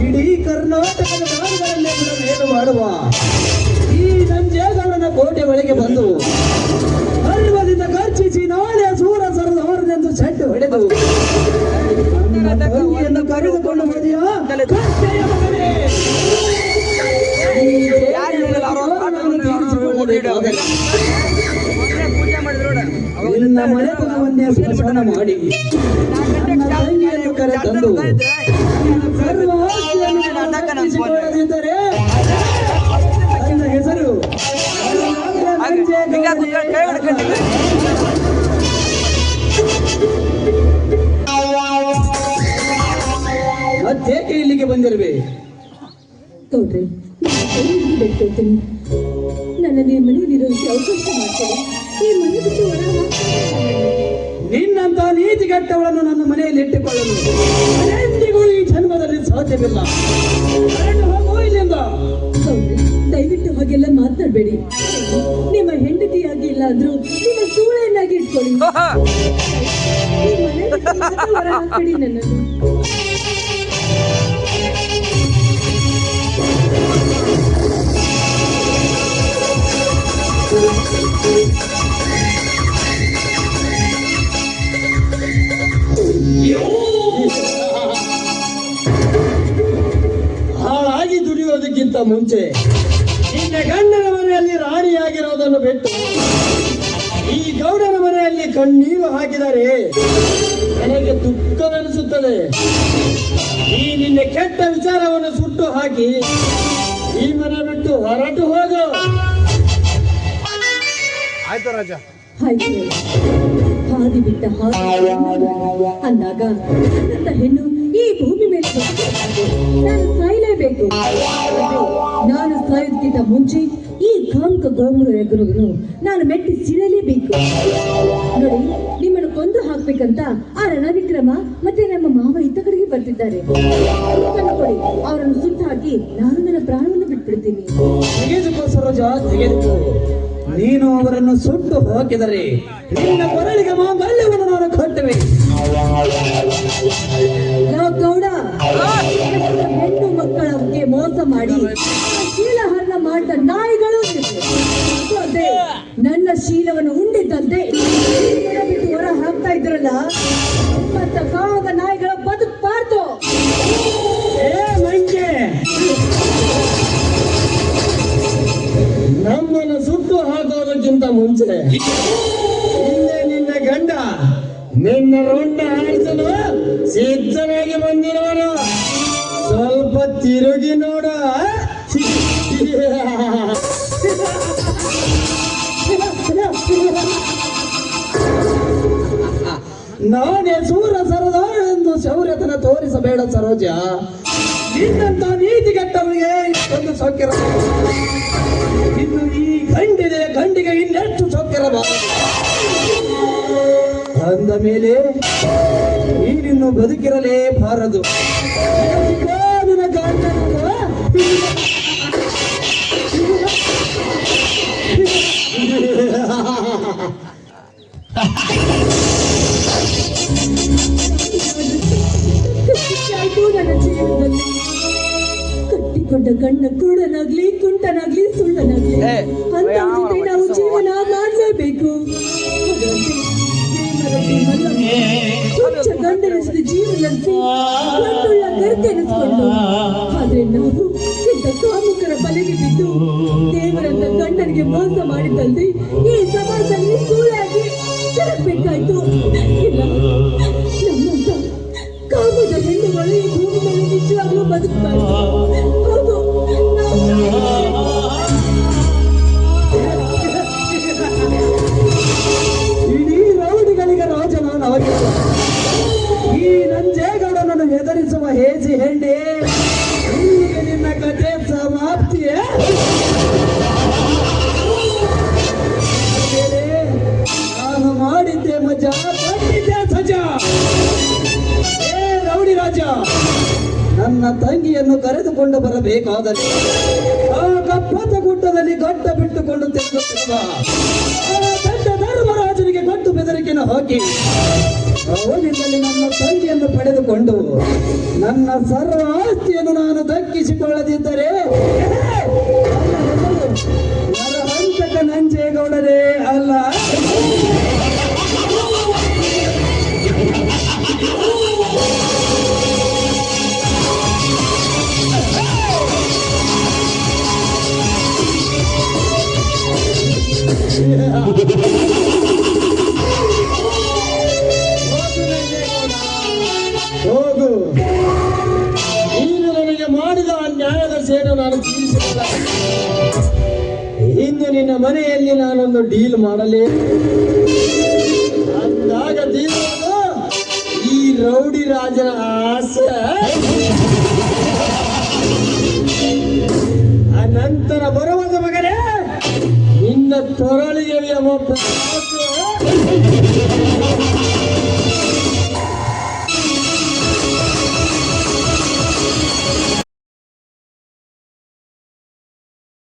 ಇಡೀ ಕರ್ನಾಟಕದ ನಾಡುಗಳನ್ನೇ ಏನು ಮಾಡುವ ಈ ನಂಜೇಗೌಡನ ಕೋಟೆ ಒಳಗೆ ಬಂದು ಗರ್ವದಿಂದ ಗರ್ಜಿಸಿ ನಾಳೆ ಸೂರ ಸರದವರನೆಂದು ಸೆಟ್ಟು ಹೊಡೆದು ತಂಗಿಯನ್ನು ಕರೆದುಕೊಂಡು ಬದಿಯ ಕತ್ತೆಯ ಮಗನೇ ನಿನ್ನ ಮನೆತನವನ್ನೇ ಸ್ಮಶಾನ ಮಾಡಿ ನನ್ನ ತಂಗಿಯನ್ನು ಕರೆ ತಂದು ಸರ್ವ ಆಸ್ತಿಯನ್ನು ನನ್ನ ಹೆಸರು ಮತ್ತೇಕೆ ಇಲ್ಲಿಗೆ ಬಂದಿರುವೆ? ಗೌಡ್ರೆ, ಬೇಡ್ಕೊಳ್ತೀನಿ, ನನ್ನ ನಿಮ್ಮ ಮನೆಯಲ್ಲಿರೋದಕ್ಕೆ ಅವಕಾಶ ಮಾಡ್ತೇನೆ. ಈ ಮನೆ ಬಿಟ್ಟು ನಿನ್ನಂತ ನೀತಿಗೆಟ್ಟವಳನ್ನು ನನ್ನ ಮನೆಯಲ್ಲಿ ಇಟ್ಟುಕೊಳ್ಳಲು ಎಂದಿಗೂ ಈ ಜನ್ಮದಲ್ಲಿ ಸಾಧ್ಯವಿಲ್ಲ. ಇಲ್ಲಿಂದ ದಯವಿಟ್ಟು ಹಾಗೆಲ್ಲ ಮಾತಾಡಬೇಡಿ. ನಿಮ್ಮ ಹೆಂಡತಿಯಾಗಿ ಇಲ್ಲ ಅಂದ್ರೂ ನಿಮ್ಮ ಸೂಳೆಯನ್ನಾಗಿ ಇಟ್ಕೊಳ್ಳಿ. ಈ ಮನೆ ಬಿಟ್ಟು ಹೊರ ಹಾಕಬೇಡಿ ನನ್ನನ್ನು. ಹಾಳಾಗಿ ದುಡಿಯೋದಕ್ಕಿಂತ ಮುಂಚೆ ನಿನ್ನ ಗಂಡನ ಮನೆಯಲ್ಲಿ ರಾಣಿಯಾಗಿರೋದನ್ನು ಬಿಟ್ಟು ಈ ಗೌಡನ ಮನೆಯಲ್ಲಿ ಕಣ್ಣೀರು ಹಾಕಿದರೆ ನನಗೆ ದುಃಖವೆನಿಸುತ್ತದೆ. ಈ ನಿನ್ನ ಕೆಟ್ಟ ವಿಚಾರವನ್ನು ಸುಟ್ಟು ಹಾಕಿ ಈ ಮನೆ ಬಿಟ್ಟು ಹೊರಟು ಹೋಗು. ಆಯ್ತು ರಾಜ. ಆಯ್ತು, ಹಾದಿ ಬಿಟ್ಟ ಹಾದಿ ಅಂದಾಗ ನನ್ನ ಹೆಣ್ಣು ಈ ಭೂಮಿ ಮೇಲೆ ನಾನು ಸಾಯಲೇಬೇಕು. ನಾನು ಸಾಯೋದಕ್ಕಿಂತ ಮುಂಚೆ ಈ ಕಾಂಕ ಗೋಮುರ ಎದುರುಗಳನ್ನು ನಾನು ಮೆಟ್ಟಿ ಸಿರಲೇಬೇಕು. ನೋಡಿ, ನಿಮ್ಮನ್ನು ಕೊಂದು ಹಾಕ್ಬೇಕಂತ ಆ ರಣವಿಕ್ರಮ ಮತ್ತೆ ನಮ್ಮ ಮಾವ ಇತ್ತ ಕಡೆಗೆ ಬರ್ತಿದ್ದಾರೆ. ಅವರನ್ನು ಸುಟ್ಟು ಹಾಕಿ ನಾನು ನನ್ನ ಪ್ರಾಣವನ್ನು ಬಿಟ್ಬಿಡ್ತೀನಿ. ತೆಗೆದುಕೋ ಸರೋಜ, ತೆಗೆದುಕೋ. ನೀನು ಅವರನ್ನು ಸುಟ್ಟು ಹಾಕಿದರೆ ನಿನ್ನ ಕೊರಳಿಗೆ ಮಾಂಗಲ್ಯವನ್ನು ನಾನು ಕಟ್ಟುವೆ. ಗೌಡ, ಹೆಣ್ಣು ಮಕ್ಕಳಿಗೆ ಮೋಸ ಮಾಡಿ ಶೀಲಹರಣ ಮಾಡಿದ ನಾಯಿಗಳು ನನ್ನ ಶೀಲವನ್ನು ಉಂಡಿದ್ದಂತೆ ಬಿಟ್ಟು ಹೊರ ಹಾಕ್ತಾ ಇದ್ರಲ್ಲ, ಮತ್ತ ಕಾವದ ನಾಯಿಗಳ ಬದುಕಬಾರ್ದು. ನಮ್ಮನ್ನು ಸುಟ್ಟು ಹಾಕೋದಕ್ಕಿಂತ ಮುಂಚೆ ಇಲ್ಲೇ ನಿನ್ನ ಗಂಡ ನಿನ್ನ ರುಂಡ ಹಾರಿಸಲು ಸಿದ್ಧನಾಗಿ ಬಂದಿರುವನು. ಸ್ವಲ್ಪ ತಿರುಗಿ ನೋಡ. ನಾನೇ ಸೂರ ಸರದ ಎಂದು ಶೌರ್ಯತನ ತೋರಿಸಬೇಡ ಸರೋಜ. ನಿನ್ನಂತ ನೀತಿಗೆಟ್ಟವರಿಗೆ ಇಷ್ಟೊಂದು ಸೌಖ್ಯ. ಇನ್ನು ಈ ಗಂಡಿಗೆ ಇನ್ನೆಷ್ಟು ಸೌಖ್ಯರಬಾರದು. ಅಂದ ಮೇಲೆ ನೀನಿನ್ನು ಬದುಕಿರಲೇಬಾರದು. ನಿನ್ನ ಗಂಡನನ್ನು ನನ್ನ ಜೀವನದಲ್ಲಿ ಕಟ್ಟಿಕೊಂಡ ಗಂಡ ಕುರುಡನಾಗ್ಲಿ, ಕುಂಟನಾಗ್ಲಿ, ಸುಳ್ಳನಾಗ್ಲಿ ಅಂತ ಜೊತೆ ನಾವು ಜೀವನ ಮಾಡಲೇಬೇಕು. ಗಂಡನಿಸಿದ ಜೀವನ ಗಂಡುಳ್ಳ ಗರ್ತೆ ಎನಿಸ್ಕೊಂಡು, ಆದ್ರೆ ನಾವು ಇಂಥ ಕಾಮುಕರ ಬಲೆಗೆ ಬಿದ್ದು ದೇವರಂತ ಗಂಡನಿಗೆ ಮೋಸ ಮಾಡಿದಂತೆ ಈ ಸಮಾಜದಲ್ಲಿ ಸುಳ್ಳಾಗಿ ತಿರುಗಬೇಕಾಯ್ತು. ಇಲ್ಲ, ನಮ್ಮಂತ ಕಾಮದ ಹೆಣ್ಣುಗಳು ಈ ಭೂಮಿ ಮೇಲೆ ನಿಜವಾಗ್ಲೂ ಬದುಕಬಾರದು. ಹೌದು, ನಾವು ತೋರಿಸುವ ಹೇಸಿ ಹೆಂಡಿ ಇಲ್ಲಿಗೆ ನಿನ್ನ ಕಥೆ ಸಮಾಪ್ತಿಯೇ. ನಾನು ಮಾಡಿದ್ದೆ ಮಜಾ, ಪಟ್ಟಿದ್ದೆ ಸಜಾ. ಏ ರೌಡಿ ರಾಜ, ನನ್ನ ತಂಗಿಯನ್ನು ಕರೆದುಕೊಂಡು ಬರಬೇಕಾದರೆ ಆ ಕಪ್ಪತ್ತ ಗುಡ್ಡದಲ್ಲಿ ಗಡ್ಡ ಬಿಟ್ಟುಕೊಂಡು ತಿರುಗುತ್ತಿರುವ ಆ ದೊಡ್ಡ ಧರ್ಮರಾಜನಿಗೆ ಕೊಟ್ಟು ಬೆದರಿಕೆಯನ್ನು ಹಾಕಿ ಅವನಿಂದಲೇ ನನ್ನ ತಂಗಿಯನ್ನು ಪಡೆದುಕೊಂಡು ನನ್ನ ಸರ್ವ ಆಸ್ತಿಯನ್ನು ನಾನು ದಕ್ಕಿಸಿಕೊಳ್ಳದಿದ್ದರೆ ನರಹಂತಕ ನಂಜೇಗೌಡರೇ ಅಲ್ಲ. ಹೋಗು, ನೀನು ನನಗೆ ಮಾಡಿದ ನ್ಯಾಯದ ಸೇಡು ನಾನು ತೀರಿಸಲಿಲ್ಲ. ಇನ್ನು ನಿನ್ನ ಮನೆಯಲ್ಲಿ ನಾನೊಂದು ಡೀಲ್ ಮಾಡಲೇ ಅಂದಾಗ ತೀರುವುದು ಈ ರೌಡಿ ರಾಜನ ಆಸೆ. ಅನಂತರ ಬರುವುದು ಮಗನೇ ನಿನ್ನ ತೊರಳಿಗೆ